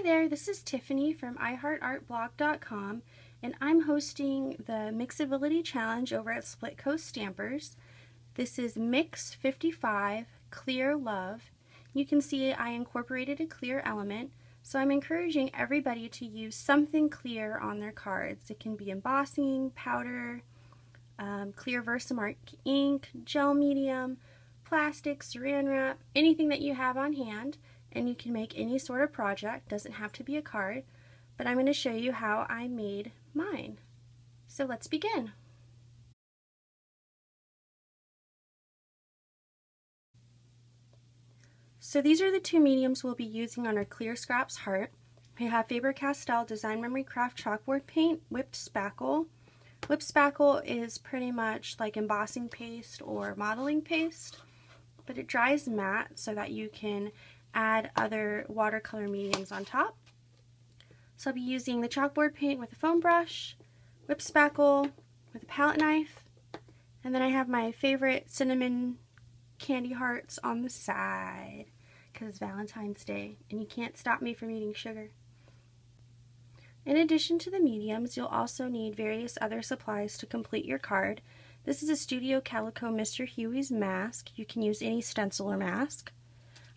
Hi there, this is Tiffany from iHeartArtBlog.com, and I'm hosting the Mixability Challenge over at Split Coast Stampers. This is MIX55 Clear Love. You can see I incorporated a clear element, so I'm encouraging everybody to use something clear on their cards. It can be embossing, powder, clear Versamark ink, gel medium, plastic, saran wrap, anything that you have on hand. And you can make any sort of project, doesn't have to be a card, but I'm going to show you how I made mine. So let's begin. So these are the two mediums we'll be using on our Clear Scraps heart. We have Faber-Castell Design Memory Craft chalkboard paint, whipped spackle. Whipped spackle is pretty much like embossing paste or modeling paste, but it dries matte so that you can add other watercolor mediums on top. So I'll be using the chalkboard paint with a foam brush, whipped spackle with a palette knife, and then I have my favorite cinnamon candy hearts on the side because it's Valentine's Day and you can't stop me from eating sugar. In addition to the mediums, you'll also need various other supplies to complete your card. This is a Studio Calico Mr. Huey's mask. You can use any stencil or mask.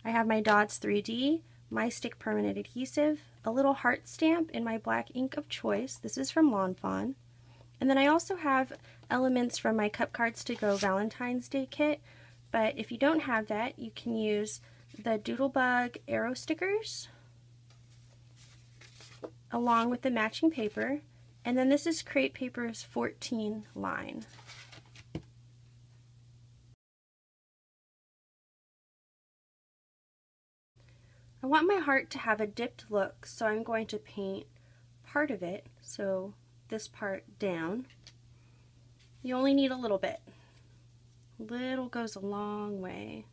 I have my Dots 3D, my stick permanent adhesive, a little heart stamp in my black ink of choice. This is from Lawn Fawn. And then I also have elements from my Cup Cards to Go Valentine's Day kit, but if you don't have that, you can use the Doodlebug arrow stickers along with the matching paper. And then this is Crate Paper's 14 line. I want my heart to have a dipped look, so I'm going to paint part of it, so this part down. You only need a little bit. Little goes a long way.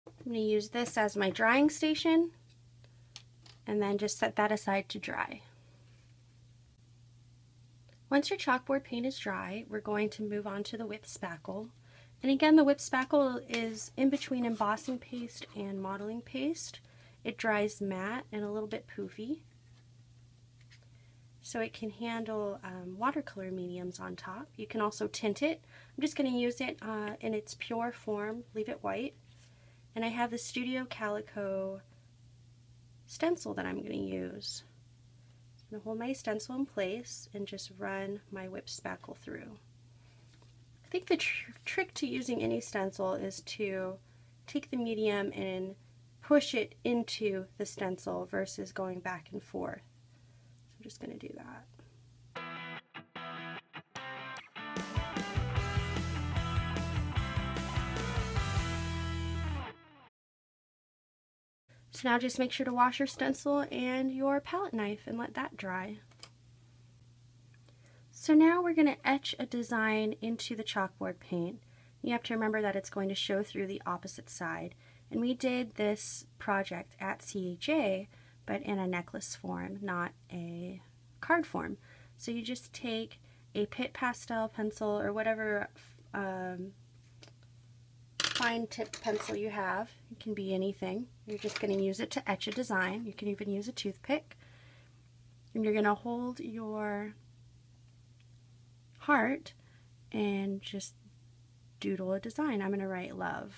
I'm going to use this as my drying station and then just set that aside to dry. Once your chalkboard paint is dry, we're going to move on to the whipped spackle. And again, the whipped spackle is in between embossing paste and modeling paste. It dries matte and a little bit poofy, so it can handle watercolor mediums on top. You can also tint it. I'm just going to use it in its pure form, leave it white. And I have the Studio Calico stencil that I'm going to use. I'm going to hold my stencil in place and just run my whipped spackle through. I think the trick to using any stencil is to take the medium and push it into the stencil versus going back and forth. So I'm just going to do that. So now just make sure to wash your stencil and your palette knife and let that dry. So now we're going to etch a design into the chalkboard paint. You have to remember that it's going to show through the opposite side. And we did this project at CHA, but in a necklace form, not a card form. So you just take a Pitt pastel pencil or whatever fine tip pencil you have. It can be anything. You're just going to use it to etch a design. You can even use a toothpick. And you're going to hold your heart and just doodle a design. I'm going to write love.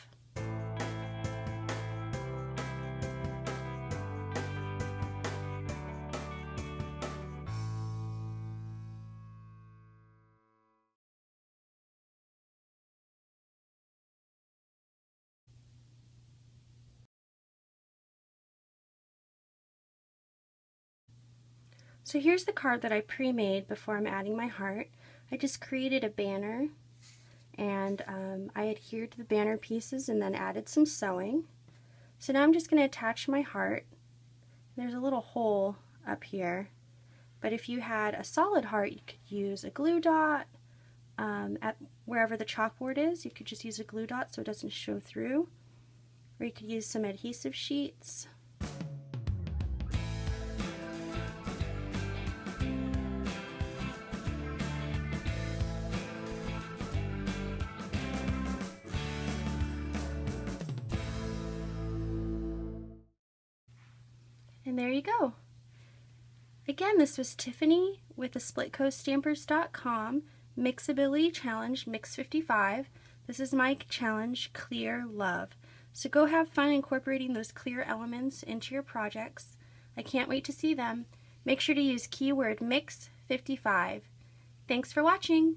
So here's the card that I pre-made before I'm adding my heart. I just created a banner and I adhered to the banner pieces and then added some sewing. So now I'm just going to attach my heart. There's a little hole up here, but if you had a solid heart, you could use a glue dot. At wherever the chalkboard is, you could just use a glue dot so it doesn't show through, or you could use some adhesive sheets. And there you go. Again, this was Tiffany with the SplitCoastStampers.com Mixability Challenge MIX55. This is my challenge, Clear Love. So go have fun incorporating those clear elements into your projects. I can't wait to see them. Make sure to use keyword MIX55. Thanks for watching.